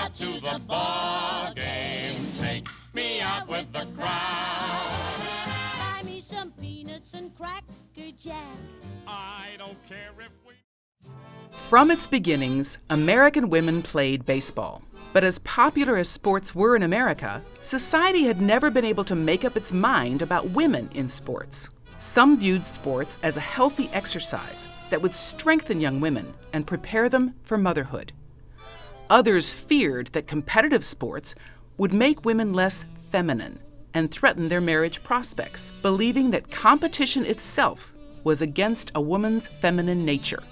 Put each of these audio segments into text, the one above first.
out to the ball game. Take me out with the crowd. Buy me some peanuts and Cracker Jack. I don't care if we... From its beginnings, American women played baseball. But as popular as sports were in America, society had never been able to make up its mind about women in sports. Some viewed sports as a healthy exercise that would strengthen young women and prepare them for motherhood. Others feared that competitive sports would make women less feminine and threaten their marriage prospects, believing that competition itself was against a woman's feminine nature.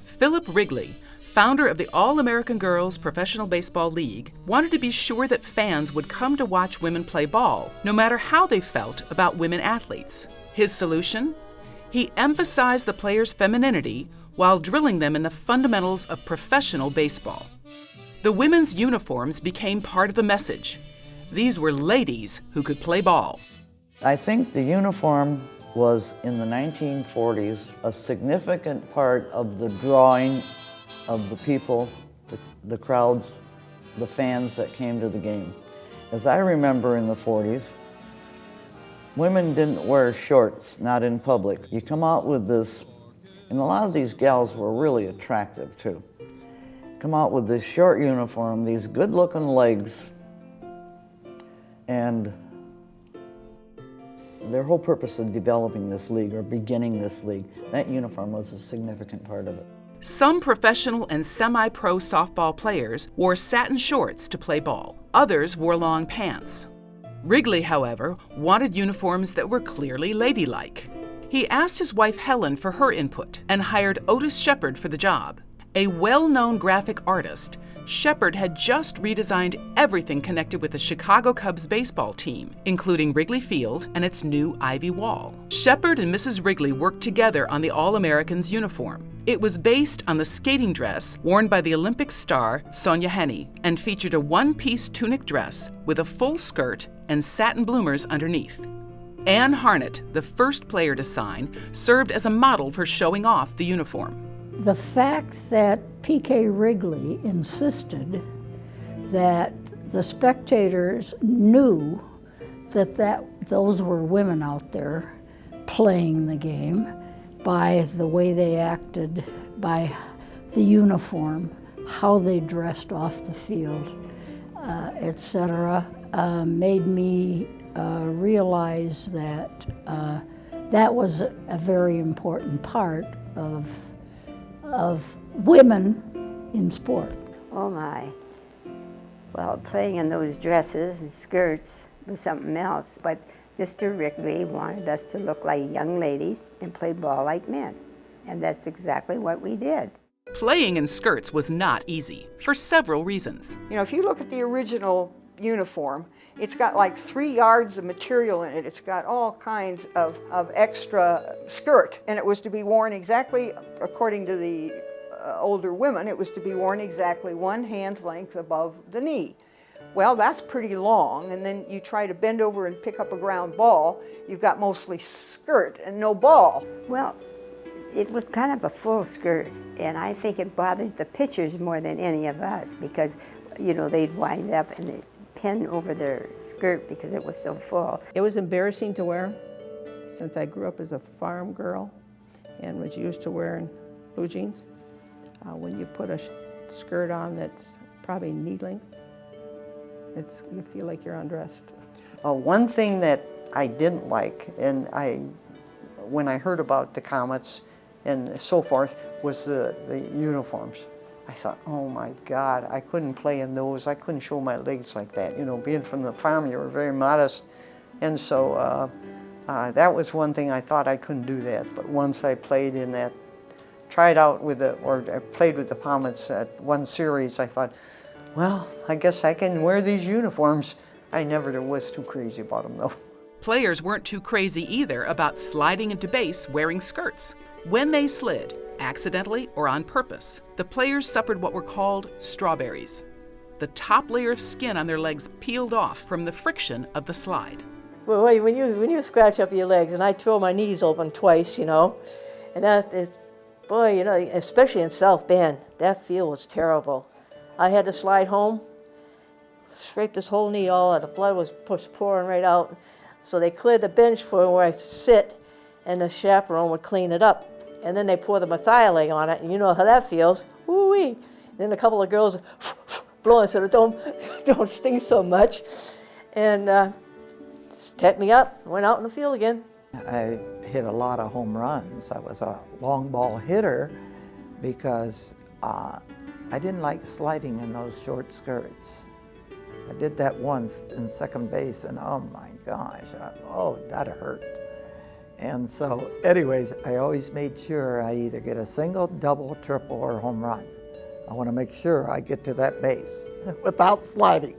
Philip Wrigley, founder of the All-American Girls Professional Baseball League, wanted to be sure that fans would come to watch women play ball, no matter how they felt about women athletes. His solution? He emphasized the players' femininity while drilling them in the fundamentals of professional baseball. The women's uniforms became part of the message. These were ladies who could play ball. I think the uniform was, in the 1940s, a significant part of the drawing of the people, the crowds, the fans that came to the game. As I remember in the 40s, women didn't wear shorts, not in public. You come out with this, and a lot of these gals were really attractive too. Come out with this short uniform, these good-looking legs, and their whole purpose of developing this league or beginning this league, that uniform was a significant part of it. Some professional and semi-pro softball players wore satin shorts to play ball. Others wore long pants. Wrigley, however, wanted uniforms that were clearly ladylike. He asked his wife Helen for her input and hired Otis Shepard for the job. A well-known graphic artist, Shepard had just redesigned everything connected with the Chicago Cubs baseball team, including Wrigley Field and its new ivy wall. Shepard and Mrs. Wrigley worked together on the All-Americans uniform. It was based on the skating dress worn by the Olympic star Sonja Henie and featured a one-piece tunic dress with a full skirt and satin bloomers underneath. Ann Harnett, the first player to sign, served as a model for showing off the uniform. The fact that P.K. Wrigley insisted that the spectators knew that those were women out there playing the game by the way they acted, by the uniform, how they dressed off the field, etc., made me realize that that was a very important part of women in sport. Oh my. Well, playing in those dresses and skirts was something else, but Mr. Wrigley wanted us to look like young ladies and play ball like men, and that's exactly what we did. Playing in skirts was not easy, for several reasons. You know, if you look at the original uniform, it's got like 3 yards of material in it. It's got all kinds of extra skirt, and it was to be worn exactly, according to the older women, it was to be worn exactly 1 hand's length above the knee. Well, that's pretty long, and then you try to bend over and pick up a ground ball, you've got mostly skirt and no ball. Well, it was kind of a full skirt, and I think it bothered the pitchers more than any of us because, you know, they'd wind up and they'd pin over their skirt because it was so full. It was embarrassing to wear since I grew up as a farm girl and was used to wearing blue jeans. When you put a skirt on that's probably knee length, you feel like you're undressed. One thing that I didn't like, and when I heard about the Comets and so forth, was the uniforms. I thought, oh my God, I couldn't play in those. I couldn't show my legs like that. You know, being from the farm, you were very modest. And so that was one thing I thought I couldn't do that. But once I played in that, tried out with I played with the Comets at one series, I thought, well, I guess I can wear these uniforms. I never was too crazy about them though. Players weren't too crazy either about sliding into base wearing skirts. When they slid, accidentally or on purpose, the players suffered what were called strawberries. The top layer of skin on their legs peeled off from the friction of the slide. Well, when you scratch up your legs, and I throw my knees open twice, you know, and that is, boy, you know, especially in South Bend, that feel was terrible. I had to slide home, scraped this whole knee all out. The blood was pouring right out. So they cleared the bench for where I sit, and the chaperone would clean it up. And then they pour the methylate on it, and you know how that feels. Woo-wee. Then a couple of girls blowing so that don't sting so much. And set me up, went out in the field again. I hit a lot of home runs. I was a long ball hitter because I didn't like sliding in those short skirts. I did that once in second base, and oh my gosh, that hurt. And so anyways, I always made sure I either get a single, double, triple, or home run. I want to make sure I get to that base without sliding.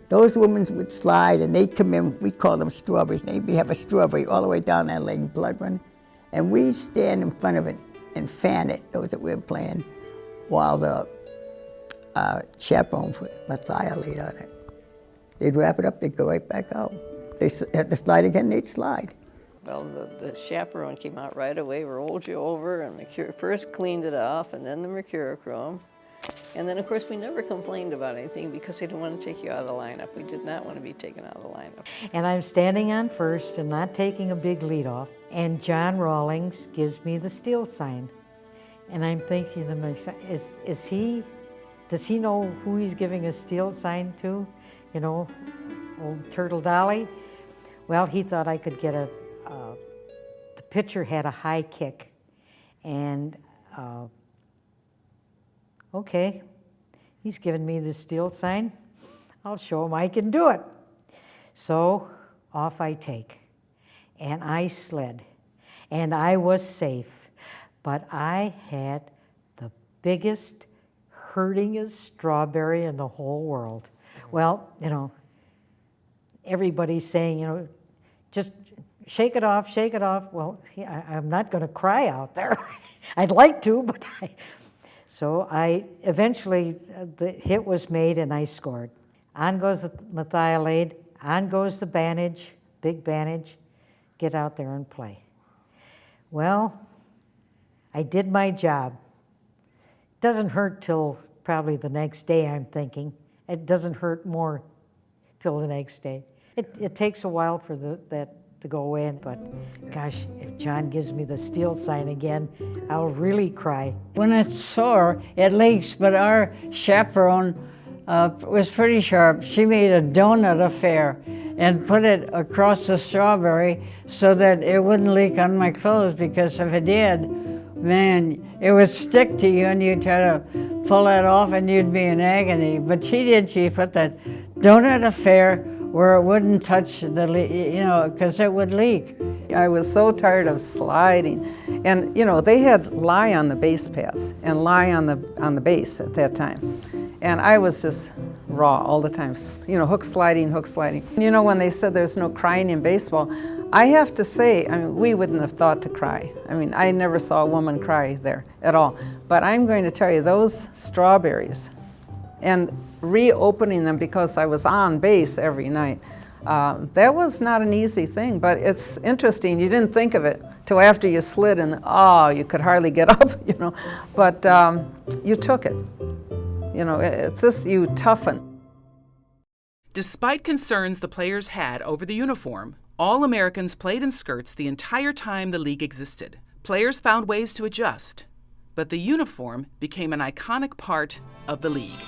Those women would slide, and they'd come in, we call them strawberries, and they'd have a strawberry all the way down that leg, blood running. And we'd stand in front of it and fan it, those that we were playing, while the chaperone put methylate on it. They'd wrap it up, they'd go right back out. They had to slide again, they'd slide. Well, the chaperone came out right away, rolled you over, and first cleaned it off, and then the mercurochrome. And then, of course, we never complained about anything because they didn't want to take you out of the lineup. We did not want to be taken out of the lineup. And I'm standing on first and not taking a big lead off, and John Rawlings gives me the steal sign. And I'm thinking to myself, does he know who he's giving a steal sign to? You know, old Turtle Dolly? Well, he thought I could get the pitcher had a high kick, and okay, he's giving me the steal sign. I'll show him I can do it. So off I take, and I slid, and I was safe, but I had the biggest, hurtingest strawberry in the whole world. Well, you know, everybody's saying, you know, just shake it off, shake it off. Well, I'm not going to cry out there. I'd like to, but So I eventually, the hit was made and I scored. On goes the methylate, on goes the bandage, big bandage, get out there and play. Well, I did my job. It doesn't hurt till probably the next day, I'm thinking. It doesn't hurt more till the next day. It takes a while for that to go in, but gosh, if John gives me the steal sign again, I'll really cry. When it's sore, it leaks, but our chaperone was pretty sharp. She made a donut affair and put it across the strawberry so that it wouldn't leak on my clothes, because if it did, man, it would stick to you and you'd try to pull that off and you'd be in agony. But she put that donut affair where it wouldn't touch the, you know, because it would leak. I was so tired of sliding. And, you know, they had lie on the base paths and lie on the base at that time. And I was just raw all the time, you know, hook sliding, hook sliding. You know, when they said there's no crying in baseball, I have to say, I mean, we wouldn't have thought to cry. I mean, I never saw a woman cry there at all. But I'm going to tell you, those strawberries, and reopening them because I was on base every night, that was not an easy thing, but it's interesting. You didn't think of it till after you slid and, oh, you could hardly get up, you know, but you took it. You know, it's just you toughen. Despite concerns the players had over the uniform, all Americans played in skirts the entire time the league existed. Players found ways to adjust, but the uniform became an iconic part of the league.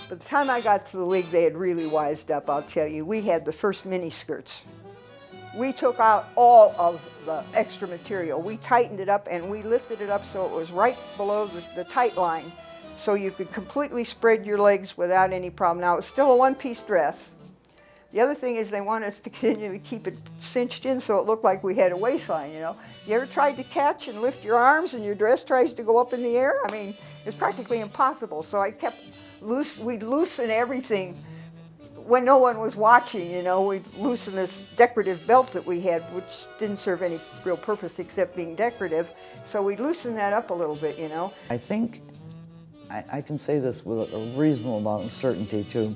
By the time I got to the league, they had really wised up, I'll tell you. We had the first mini skirts. We took out all of the extra material. We tightened it up and we lifted it up so it was right below the tight line, so you could completely spread your legs without any problem. Now, it's still a one-piece dress. The other thing is they want us to continue to keep it cinched in so it looked like we had a waistline, you know. You ever tried to catch and lift your arms and your dress tries to go up in the air? I mean, it's practically impossible. So I kept we'd loosen everything when no one was watching, you know. We'd loosen this decorative belt that we had, which didn't serve any real purpose except being decorative. So we'd loosen that up a little bit, you know. I think I can say this with a reasonable amount of certainty too,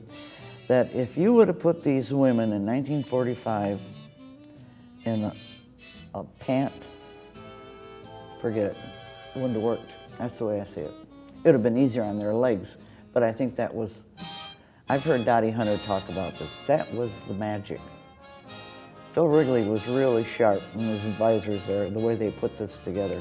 that if you would have put these women in 1945 in a pant, forget it. It wouldn't have worked. That's the way I see it. It would have been easier on their legs, but I think that was I've heard Dottie Hunter talk about this. That was the magic. Phil Wrigley was really sharp and his advisors there, the way they put this together.